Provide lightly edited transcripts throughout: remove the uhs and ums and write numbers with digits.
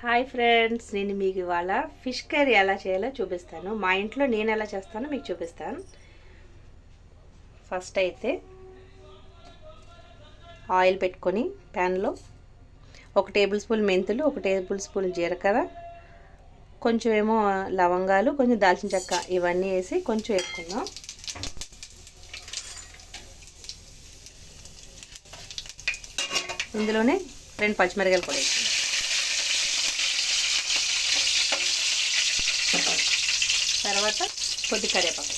Hi friends, నేను మీకు ఇవాళ ఫిష్ కర్రీ ఎలా చేయాలో చూపిస్తాను. మా ఇంట్లో నేను ఎలా చేస్తానో మీకు చూపిస్తాను. ఫస్ట్ అయితే ఆయిల్ పెట్టుకొని ప్యాన్లో 1 టేబుల్ స్పూన్ మెంతులు, 1 టేబుల్ స్పూన్ జీలకర్ర, కొంచెం ఏమో లవంగాలు, కొంచెం దాల్చిన చెక్క ఇవన్నీ వేసి కొంచెం వేసుకుందాం. ఇందులోనే 2 పచ్చిమిరపకాయలు కూడా వేసుకుందాం. తర్వాత కొద్ది కరివేపాకు,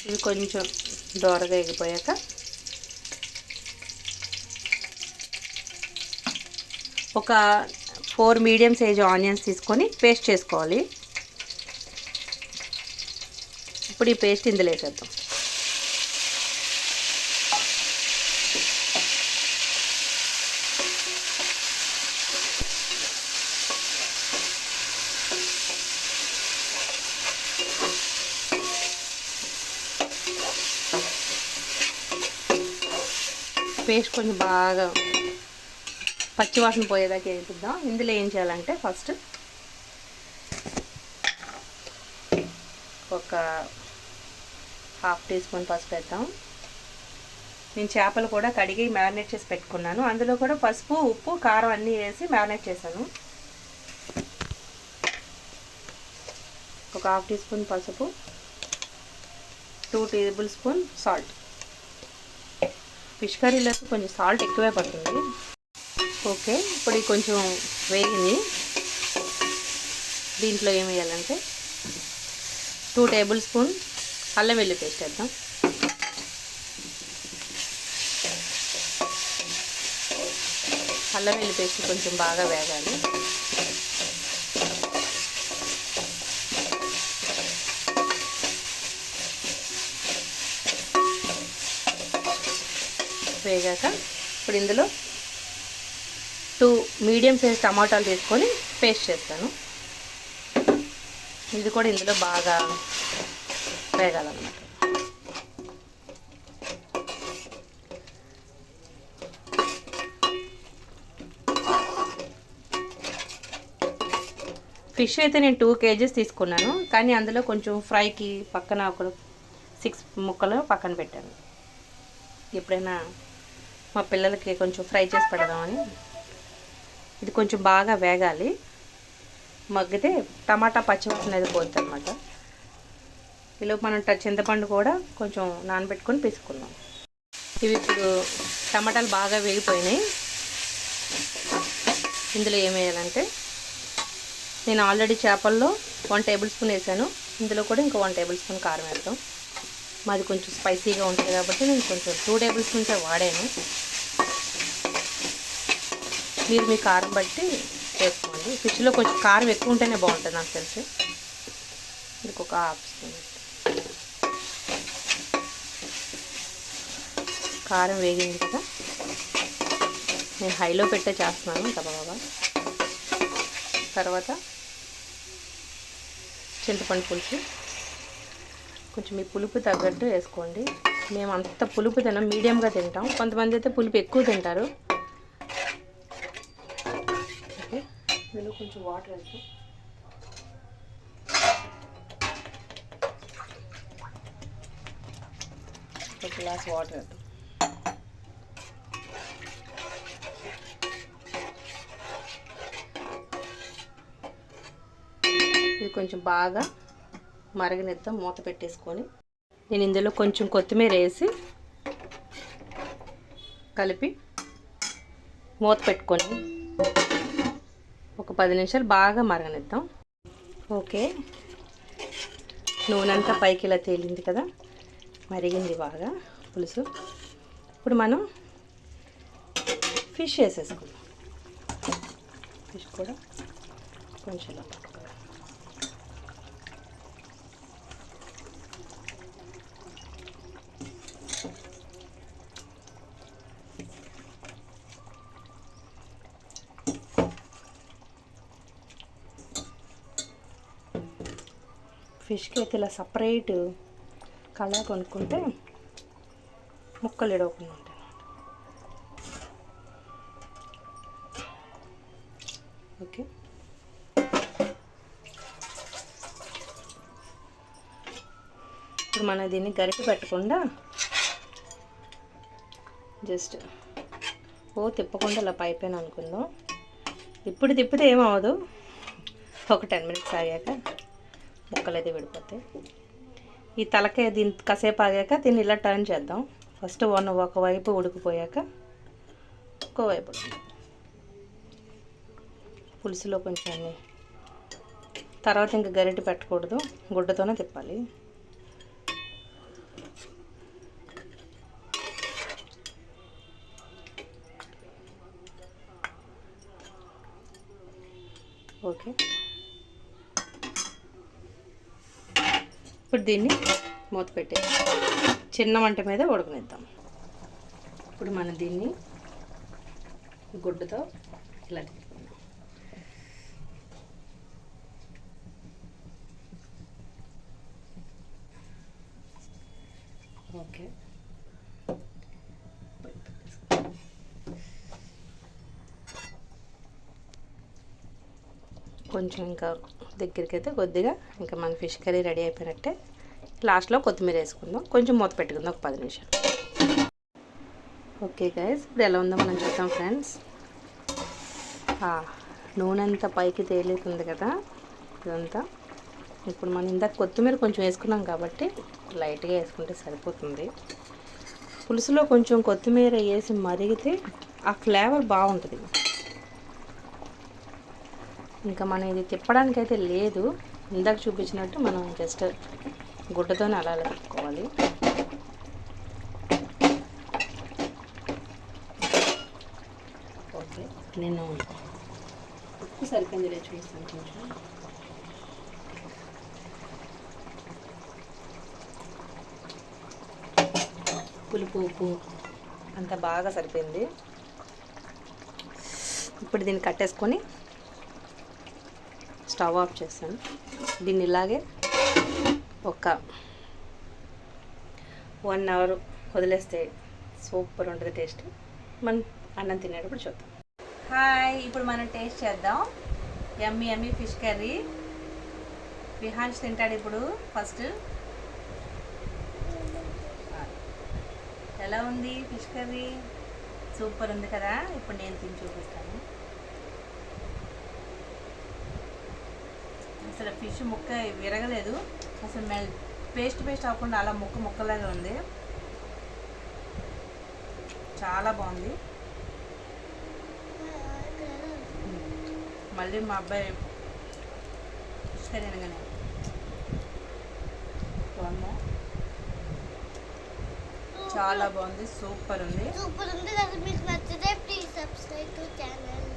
ఇవి కొంచెం దోరగా ఎగిపోయాక ఒక 4 మీడియం సైజ్ ఆనియన్స్ తీసుకొని పేస్ట్ చేసుకోవాలి. ఇప్పుడు ఈ పేస్ట్ ఇందులో వేసేద్దాం. పేస్ట్ కొంచెం బాగా పచ్చివాసన పోయేదాకా వేపిద్దాం. ఇందులో ఏం చేయాలంటే ఫస్ట్ ఒక 1/2 టీ స్పూన్ పసుపు వేద్దాం. నేను చేపలు కూడా కడిగి మ్యారినేట్ చేసి పెట్టుకున్నాను. అందులో కూడా పసుపు, ఉప్పు, కారం అన్నీ వేసి మ్యారినేట్ చేశాను. ఒక 1/2 టీ స్పూన్ పసుపు, 2 టేబుల్ స్పూన్ సాల్ట్. ఫిష్ కర్రీలో కొంచెం సాల్ట్ ఎక్కువే పడుతుంది. ఓకే, ఇప్పుడు కొంచెం వేగింది. దీంట్లో ఏం వేయాలంటే 2 టేబుల్ స్పూన్ అల్లం వెల్లుల్లి పేస్ట్ వేద్దాం. అల్లం వెల్లుల్లి పేస్ట్ కొంచెం బాగా వేగాలి. వేగాక ఇప్పుడు ఇందులో 2 మీడియం సైజ్ టమాటాలు తీసుకొని పేస్ట్ చేస్తాను. ఇది కూడా ఇందులో బాగా వేగాలన్నమాట. ఫిష్ అయితే నేను 2 కేజీస్ తీసుకున్నాను, కానీ అందులో కొంచెం ఫ్రైకి పక్కన ఒక 6 ముక్కలు పక్కన పెట్టాను. ఎప్పుడైనా మా పిల్లలకి కొంచెం ఫ్రై చేసి పెడదామని. ఇది కొంచెం బాగా వేగాలి. మగ్గితే టమాటా పచ్చివాసన అనేది పోతుంది అన్నమాట. ఇలా మనం చింతపండు కూడా కొంచెం నానబెట్టుకొని పిసుకుందాం. ఇవి ఇప్పుడు టమాటాలు బాగా వేగిపోయినాయి. ఇందులో ఏం వేయాలంటే నేను ఆల్రెడీ చేపల్లో 1 టేబుల్ స్పూన్ వేసాను. ఇందులో కూడా ఇంకో 1 టేబుల్ స్పూన్ కారం వేద్దాం. మాది కొంచెం స్పైసీగా ఉంటుంది కాబట్టి నేను కొంచెం 2 టేబుల్ స్పూన్స్ వాడాను. మీరు మీ కారం బట్టి వేసుకోండి. ఫిష్లో కొంచెం కారం ఎక్కువ ఉంటేనే బాగుంటుంది నాకు తెలిసి. ఇంకొక 1/2 స్పూన్ కారం వేగింది కదా. నేను హైలో పెట్టే చేస్తున్నాను బాగా. తర్వాత చింతపండు పులుసు కొంచెం మీ పులుపు తగ్గట్టు వేసుకోండి. మేము అంత పులుపు తినాం, మీడియంగా తింటాం. కొంతమంది అయితే పులుపు ఎక్కువ తింటారు. ఓకే, ఇందులో కొంచెం వాటర్ వేస్తాం. ఒక గ్లాస్ వాటర్ వేద్దాం. ఇది కొంచెం బాగా మరగనిద్దాం. మూత పెట్టేసుకొని నేను ఇందులో కొంచెం కొత్తిమీర వేసి కలిపి మూత పెట్టుకొని ఒక 10 నిమిషాలు బాగా మరగనిద్దాం. ఓకే, నూనె అంతా పైకి ఇలా తేలింది కదా, మరిగింది బాగా పులుసు. ఇప్పుడు మనం ఫిష్ వేసేసుకుందాం. ఫిష్ కూడా కొంచెం ఇలా పట్టుకోవాలి. ఫిష్కి అయితే ఇలా సపరేట్ కళ కొనుక్కుంటే ముక్కలు ఇడవకుండా ఉంటాయి. ఓకే, ఇప్పుడు మనం దీన్ని గరిటె పెట్టకుండా జస్ట్ తిప్పకుండా ఇలా పైపైన అనుకుందాం. ఇప్పుడు తిప్పితే ఏమవ్వదు, ఒక 10 మినిట్స్ ఆగాక ముక్కలు అయితే విడిపోతాయి. ఈ తలకాయ దీని కాసేపు ఆగాక దీన్ని ఇలా టర్న్ చేద్దాం. ఫస్ట్ ఒకవైపు ఉడికిపోయాక ఇంకోవైపు. పులుసులో కొంచెం అన్నీ తర్వాత ఇంకా గరిటె పెట్టకూడదు, గుడ్డతోనే తిప్పాలి. ఓకే, ఇప్పుడు దీన్ని మూత పెట్టి చిన్న మంట మీద ఉడకనిద్దాం. ఇప్పుడు మనం దీన్ని గుడ్డతో ఇలా తిప్పుకుందాం. ఓకే, కొంచెం ఇంకా దగ్గరికి అయితే కొద్దిగా ఇంకా మన ఫిష్ కర్రీ రెడీ అయిపోయినట్టే. లాస్ట్లో కొత్తిమీర వేసుకుందాం, కొంచెం మూత పెట్టుకుందాం ఒక 10 నిమిషాలు. ఓకే గైస్, ఇప్పుడు ఎలా ఉందో మనం చూద్దాం ఫ్రెండ్స్. నూనె అంతా పైకి తేలుతుంది కదా ఇదంతా. ఇప్పుడు మనం ఇందాక కొత్తిమీర కొంచెం వేసుకున్నాం కాబట్టి లైట్గా వేసుకుంటే సరిపోతుంది. పులుసులో కొంచెం కొత్తిమీర వేసి మరిగితే ఆ ఫ్లేవర్ బాగుంటుంది. ఇంకా మనం ఇది తిప్పడానికి అయితే లేదు, ఇందాక చూపించినట్టు మనం జస్ట్ గుడ్డతోనే అలా తిప్పుకోవాలి. ఓకే, నేను ఉప్పు సరిపోయింది చూస్తాను. కొంచెం పులుపు ఉప్పు అంతా బాగా సరిపోయింది. ఇప్పుడు దీన్ని కట్టేసుకొని స్టవ్ ఆఫ్ చేస్తాను. దీన్ని ఇలాగే ఒక 1 అవర్ వదిలేస్తే సూపర్ ఉంటుంది టేస్ట్. మనం అన్నం తినేటప్పుడు చూద్దాం. హాయ్, ఇప్పుడు మనం టేస్ట్ చేద్దాం. యమ్మీ యమ్మీ ఫిష్ కర్రీ. విహాన్స్ తింటాడు ఇప్పుడు. ఫస్ట్ ఎలా ఉంది ఫిష్ కర్రీ? సూపర్ ఉంది కదా. ఇప్పుడు నేను తిని చూపిస్తాను. అసలు ఫిష్ ముక్క విరగలేదు, అసలు పేస్ట్ అవ్వకుండా అలా ముక్కలాగా ఉంది. చాలా బాగుంది. మళ్ళీ మా అబ్బాయి ఫిష్ కర్రీ అనగానే బాగుందా? చాలా బాగుంది, సూపర్ ఉంది. మీకు నచ్చితే ప్లీజ్ సబ్స్క్రైబ్ టు ఛానల్.